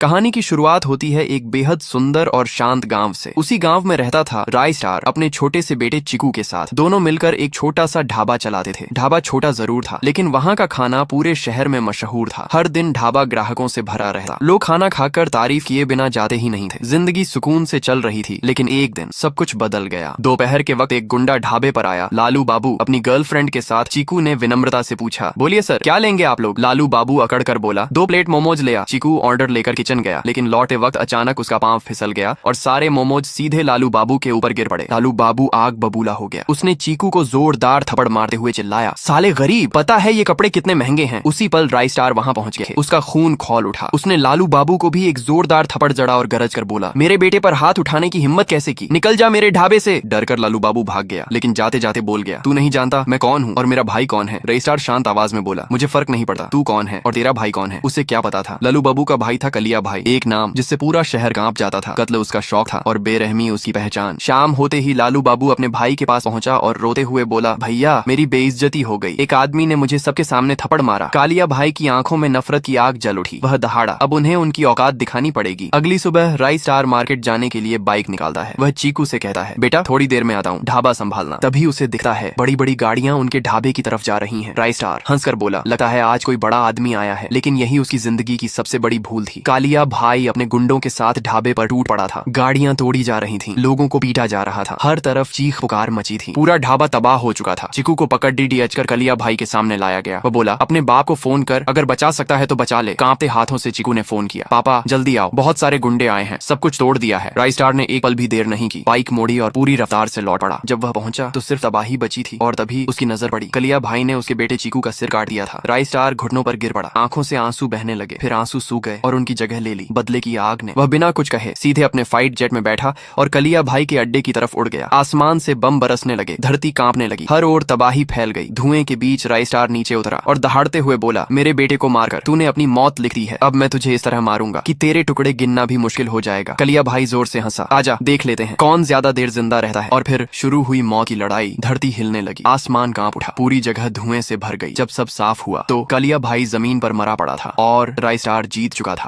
कहानी की शुरुआत होती है एक बेहद सुंदर और शांत गांव से। उसी गांव में रहता था राय स्टार अपने छोटे से बेटे चिकू के साथ। दोनों मिलकर एक छोटा सा ढाबा चलाते थे। ढाबा छोटा जरूर था, लेकिन वहाँ का खाना पूरे शहर में मशहूर था। हर दिन ढाबा ग्राहकों से भरा रहता। लोग खाना खाकर तारीफ किए बिना जाते ही नहीं थे। जिंदगी सुकून से चल रही थी, लेकिन एक दिन सब कुछ बदल गया। दोपहर के वक्त एक गुंडा ढाबे पर आया। लालू बाबू अपनी गर्लफ्रेंड के साथ। चिकू ने विनम्रता से पूछा, बोलिए सर, क्या लेंगे आप लोग? लालू बाबू अकड़ कर बोला, 2 प्लेट मोमोज ले आ। चिकू ऑर्डर लेकर किचन गया, लेकिन लौटे वक्त अचानक उसका पांव फिसल गया और सारे मोमोज सीधे लालू बाबू के ऊपर गिर पड़े। लालू बाबू आग बबूला हो गया। उसने चीकू को जोरदार थप्पड़ मारते हुए चिल्लाया, साले गरीब, पता है ये कपड़े कितने महंगे हैं? उसी पल राय स्टार वहां पहुंच गए। उसका खून खौल उठा। उसने लालू बाबू को भी एक जोरदार थप्पड़ जड़ा और गरज कर बोला, मेरे बेटे पर हाथ उठाने की हिम्मत कैसे की? निकल जा मेरे ढाबे से। डरकर लालू बाबू भाग गया, लेकिन जाते जाते बोल गया, तू नहीं जानता मैं कौन हूँ और मेरा भाई कौन है? राय स्टार शांत आवाज में बोला, मुझे फर्क नहीं पड़ता तू कौन है और तेरा भाई कौन है। उसे क्या पता था? लालू बाबू का भाई था कलिया भाई, एक नाम जिससे पूरा शहर कांप जाता था। कत्ल उसका शौक था और बेरहमी उसकी पहचान। शाम होते ही लालू बाबू अपने भाई के पास पहुंचा और रोते हुए बोला, भैया मेरी बेइज्जती हो गई। एक आदमी ने मुझे सबके सामने थप्पड़ मारा। कालिया भाई की आंखों में नफरत की आग जल उठी। वह दहाड़ा, अब उन्हें उनकी औकात दिखानी पड़ेगी। अगली सुबह राय स्टार मार्केट जाने के लिए बाइक निकालता है। वह चीकू से कहता है, बेटा थोड़ी देर में आता हूँ, ढाबा संभालना। तभी उसे दिखता है बड़ी बड़ी गाड़ियां उनके ढाबे की तरफ जा रही हैं। राय स्टार हंसकर बोला, लगता है आज कोई बड़ा आदमी आया है। लेकिन यही उसकी जिंदगी की सबसे बड़ी भूल थी। कालिया भाई अपने गुंडों के साथ ढाबे पर टूट पड़ा था। गाड़ियां तोड़ी जा रही थीं, लोगों को पीटा जा रहा था। हर तरफ चीख पुकार मची थी। पूरा ढाबा तबाह हो चुका था। चिकू को पकड़ डीडीएच कर कलिया भाई के सामने लाया गया। वह बोला, अपने बाप को फोन कर, अगर बचा सकता है तो बचा ले। कांपते हाथों से चिकू ने फोन किया, पापा जल्दी आओ, बहुत सारे गुंडे आए हैं, सब कुछ तोड़ दिया है। राय स्टार ने एक पल भी देर नहीं की, बाइक मोड़ी और पूरी रफ्तार से लौट पड़ा। जब वह पहुंचा तो सिर्फ तबाही बची थी और तभी उसकी नजर पड़ी। कलिया भाई ने उसके बेटे चिकू का सिर काट दिया था। राय स्टार घुटनों पर गिर पड़ा। आंखों से आंसू बहने लगे, फिर आंसू सूख गए और उनकी जगह ले ली बदले की आग ने। वह बिना कुछ कहे सीधे अपने फाइट जेट में बैठा और कलिया भाई के अड्डे की तरफ उड़ गया। आसमान से बम बरसने लगे, धरती कांपने लगी, हर ओर तबाही फैल गई। धुएं के बीच राय स्टार नीचे उतरा और दहाड़ते हुए बोला, मेरे बेटे को मारकर तूने अपनी मौत लिख दी है। अब मैं तुझे इस तरह मारूंगा कि तेरे टुकड़े गिनना भी मुश्किल हो जाएगा। कलिया भाई जोर से हंसा, आजा देख लेते हैं कौन ज्यादा देर जिंदा रहता है। और फिर शुरू हुई मौत की लड़ाई। धरती हिलने लगी, आसमान कांप उठा, पूरी जगह धुएं से भर गई। जब सब साफ हुआ तो कलिया भाई जमीन पर मरा पड़ा था और राय स्टार जीत चुका था।